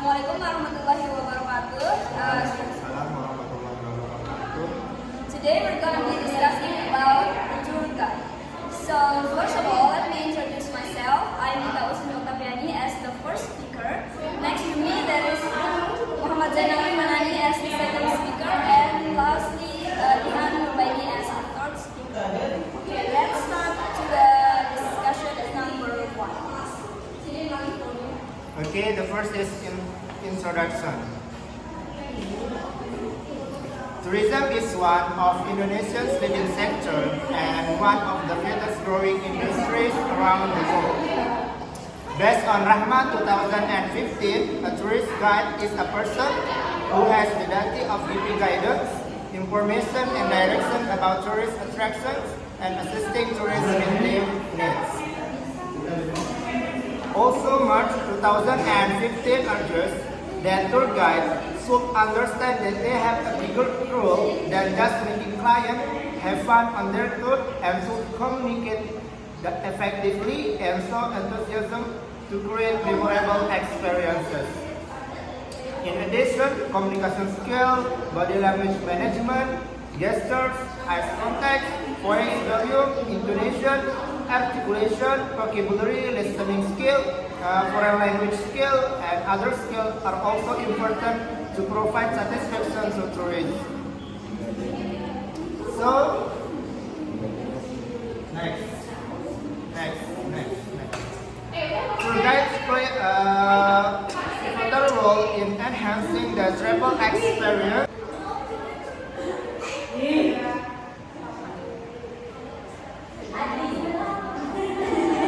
Assalamualaikum warahmatullahi wabarakatuh. Today we're going to be discussing about the tour guide. So first of all, let me introduce myself. I'm Nita Usni Oktaviani as the first speaker. Next to me there is Muhammad Zainal Manani as the second speaker, and lastly Dihan Nurbaini as the third speaker. Okay, let's start to the discussion number 1. Okay, the first is introduction. Tourism is one of Indonesia's leading sector and one of the fastest growing industries around the world. Based on Rahma 2015, a tourist guide is a person who has the duty of giving guidance, information and direction about tourist attractions and assisting tourists in their needs. Also, March 2015 urges that tour guides should understand that they have a bigger role than just making clients have fun on their tour and should communicate effectively and show enthusiasm to create memorable experiences. In addition, communication skill, body language management, gestures, eye contact, voice volume, intonation, articulation, vocabulary, listening skill, foreign language skill, and other skills are also important to provide satisfaction to tourists. So, next. Tour guides play a pivotal role in enhancing the travel experience.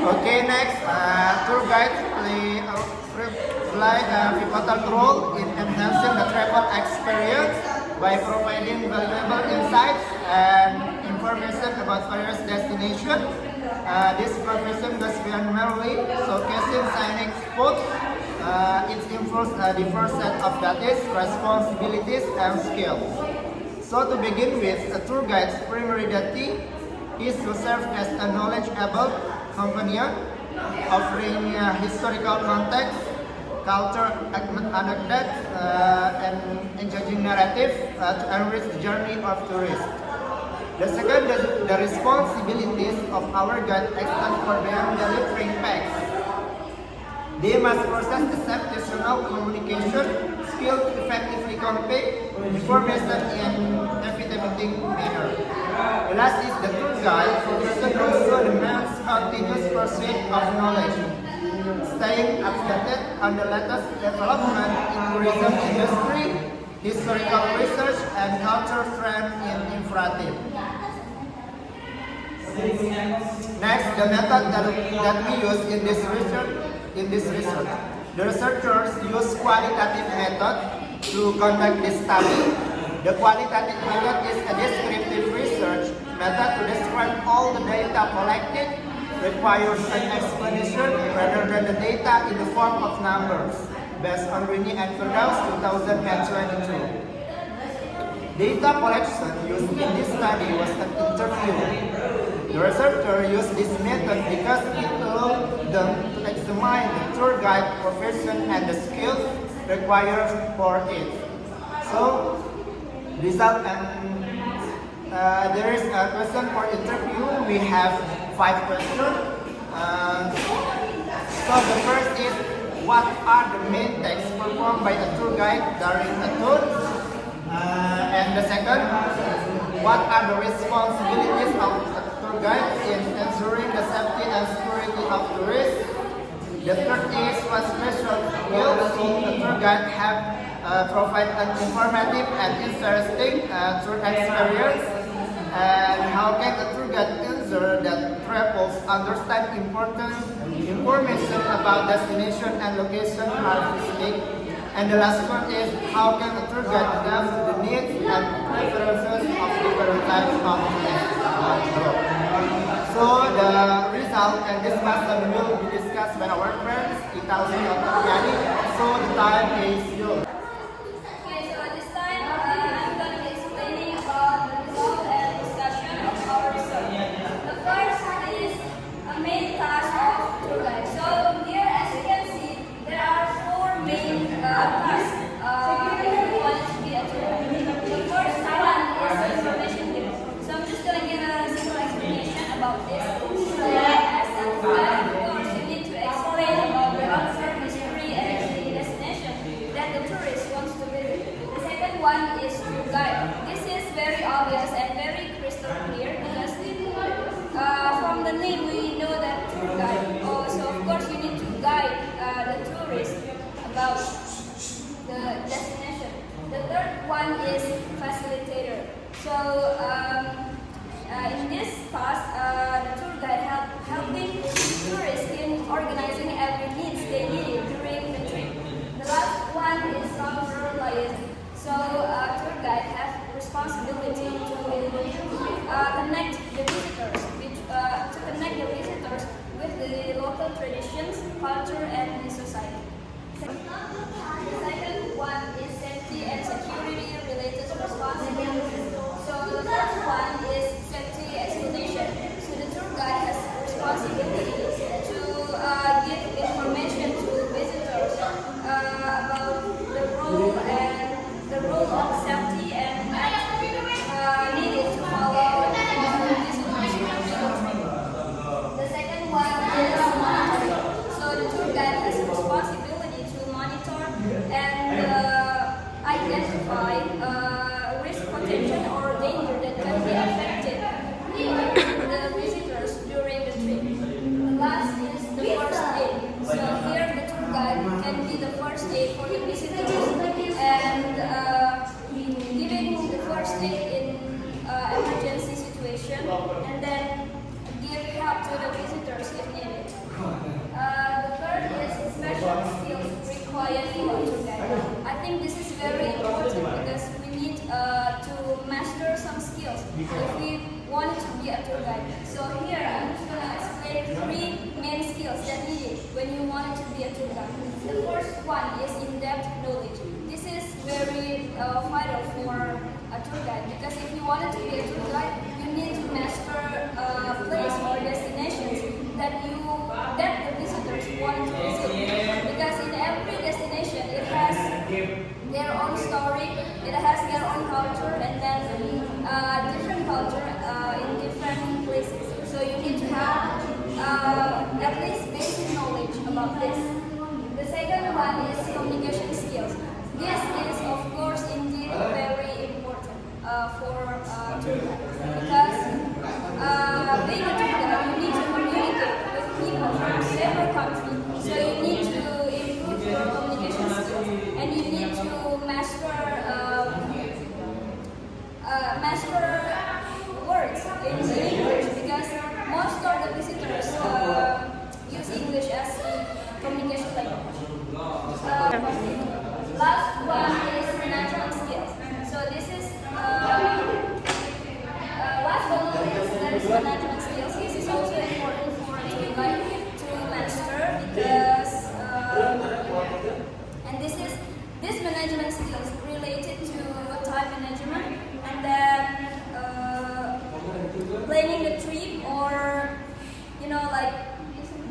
Okay, next, tour guides play a pivotal role in enhancing the travel experience by providing valuable insights and information about various destinations. This information goes beyond merely showcasing scenic spots. It involves a diverse set of duties, responsibilities, and skills. So to begin with, a tour guide's primary duty is to serve as a knowledgeable companion, offering historical context, culture, anecdotes, and engaging narrative to enrich the journey of tourists. The second, the responsibilities of our guide extend for beyond delivering facts. They must possess exceptional communication skills to effectively convey information in captivating manner. The last is the tour guide person also demands continuous pursuit of knowledge, staying updated on the latest development in tourism industry, historical research, and cultural trends in infrared. Next, the method that we use in this research. The researchers use qualitative method to conduct this study. The qualitative method is a descriptive research method to describe all the data collected, requires an explanation rather than the data in the form of numbers, based on Rini and Firdaus 2022. Data collection used in this study was an interview. The researcher used this method because it allowed them to examine the tour guide profession and the skills required for it. So, result and there is a question for interview. We have 5 questions. So the first is, what are the main tasks performed by a tour guide during a tour? And the second, what are the responsibilities of a tour guide in ensuring the safety and security of tourists? The third is, what special skills should a tour guide have provide an informative and interesting tour experience? And how can a tour guide ensure that travelers understand important information about destination and location are visiting? And the last one is, how can a tour guide adapt to the needs and preferences of different types of group? So the result and discussion will be discussed by our friends, Italy and Tatiani. So the time is yours. Okay, so this time I'm going to be explaining about the result and discussion of our research. The first is a main task of tour guide. So here, as you can see, there are 4 main main task if you want to be a tour guide. The first one is information giving. So I'm just going to give a simple explanation about this. So as a tour guide, of course, you need to explain about the culture, history, and the destination that the tourist wants to visit. The second one is tour guide. This is very obvious and very crystal clear because from the name we know that tour guide. Oh, so of course you need to guide the tourist about the destination. The third one is facilitator. So in this task, the tour guide helping tourists in organizing every needs they need during the trip. The last one is traveler liaison. So tour guide have responsibility to connect the visitors with the local traditions, culture, and the society. The second one is safety and security related responsibilities. So the first one is safety explanation. So the tour guide has responsibility to give information to visitors about the role of safety and needed to follow visitors during the trip. The second one is monitoring. So the tour guide has responsibility to monitor and identify risk potential or danger that can be affected the visitors during the trip. The last is the first aid. So here the tour guide can be the first aid for the visitors and giving the first aid in emergency situation and then give help to the visitors if needed. The third is special skills required for a tour guide. I think this is very important because we need to master some skills if we want to be a tour guide. So here I'm just going to explain three main skills that needed when you want to be a tour guide. The first one is in-depth knowledge. This is very vital for a tour guide because if you want to be a tour guide, you need to master place or destinations that the visitors want to visit. Because in every destination, it has their own story, it has their own culture, and then different culture in different places. So you need to have at least basic knowledge about this. The second one is communication skills. This is, of course, indeed very important for tour guide because being a tour guide, you need to communicate with people from several countries. So you need to improve your communication skills and you need to master words in English because most of the visitors use English as communication language. Last one is management skills. So this is last but not least, that is management skills. This is also important for a tour guide to master because and this management skills related to time management and then planning the trip or like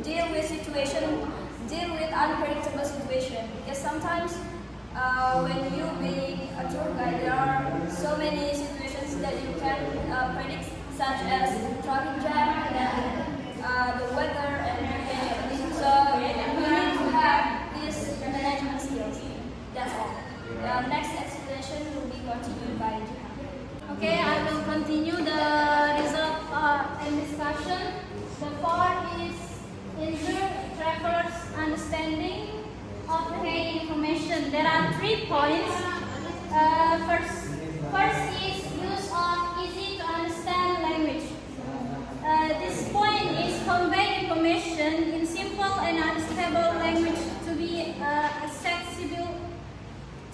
deal with unpredictable situation because sometimes when you being a tour guide there are so many situations that you can predict such as traffic jam and the weather and many others. So you need to have these management skills. That's all. The next explanation will be continued by Jihan. Okay, I will continue the result and discussion. The fourth is ensure travelers' understanding of key information. There are 3 points. First is use of easy to understand language. This point is convey information in simple and understandable language to be accessible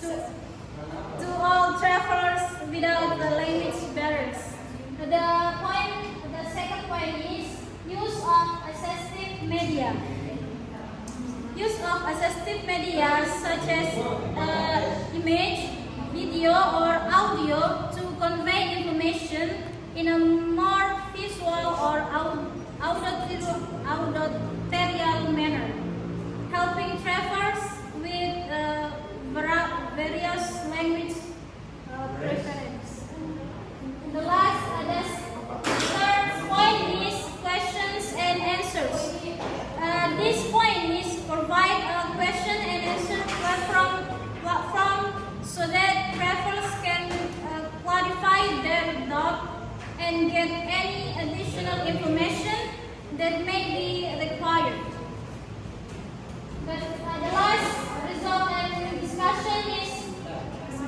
to all travelers without the language barriers. The second point is use of assistive media. Use of assistive media such as image, video or audio to convey information in a more visual or auditorial manner, helping travelers with that may be required. But the last result and discussion is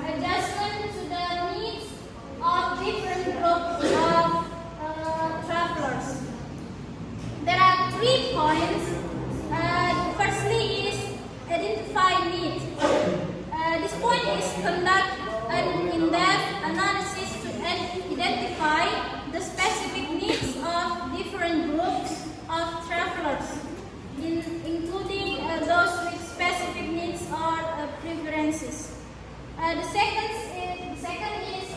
adjustment to the needs of different groups of travelers. There are 3 points. Firstly is identify needs. This point is conduct an in-depth analysis to identify the specific needs of different groups of travelers, including those with specific needs or preferences. The second is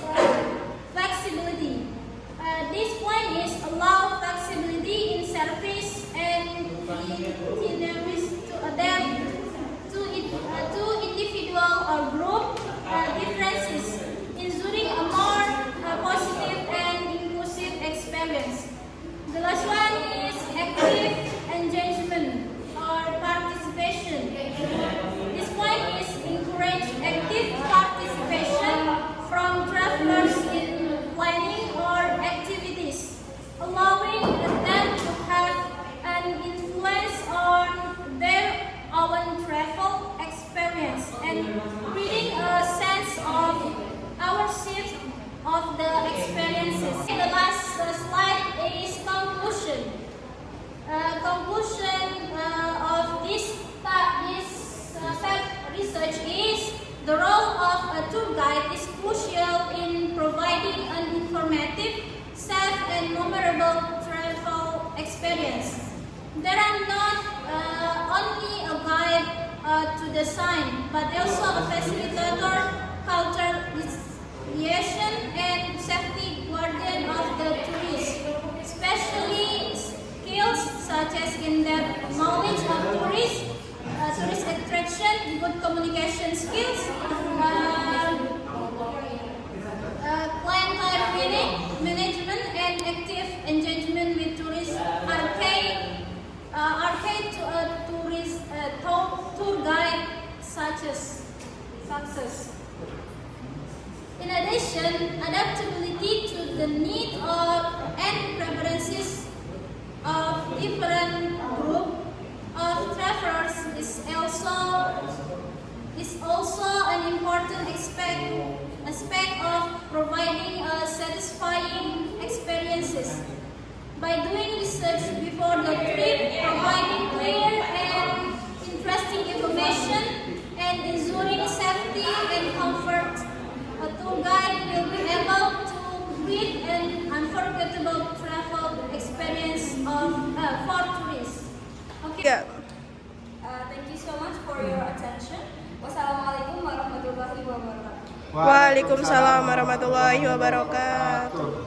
flexibility. This point is allow flexibility in service and itineraries to adapt to individual or group differences, ensuring a more positive and inclusive experience. The last one is active engagement or participation. This point is encourage active participation from travelers in planning or activities, allowing them to have an influence on their own travel experience and creating a sense of ownership of the experiences. The last slide is conclusion. Conclusion of this research is the role of a tour guide is crucial in providing an informative, safe, and memorable travel experience. There are not only a guide to the sign, but also a facilitator, culture liaison, and safety guardian of the tourist, especially skills such as in-depth knowledge of tourist attraction, good communication skills, clientele management, and active engagement with tourists are key to a tour guide success. In addition, adaptability to the needs and preferences of different groups of travelers is also an important aspect of providing satisfying experiences. By doing research before the trip, providing clear and interesting information, and ensuring safety and comfort, a tour guide will be able to create an unforgettable travel experience for tourists. Okay. Yeah. Thank you so much for your attention. Wassalamualaikum warahmatullahi wabarakatuh. Waalaikumsalam warahmatullahi wabarakatuh.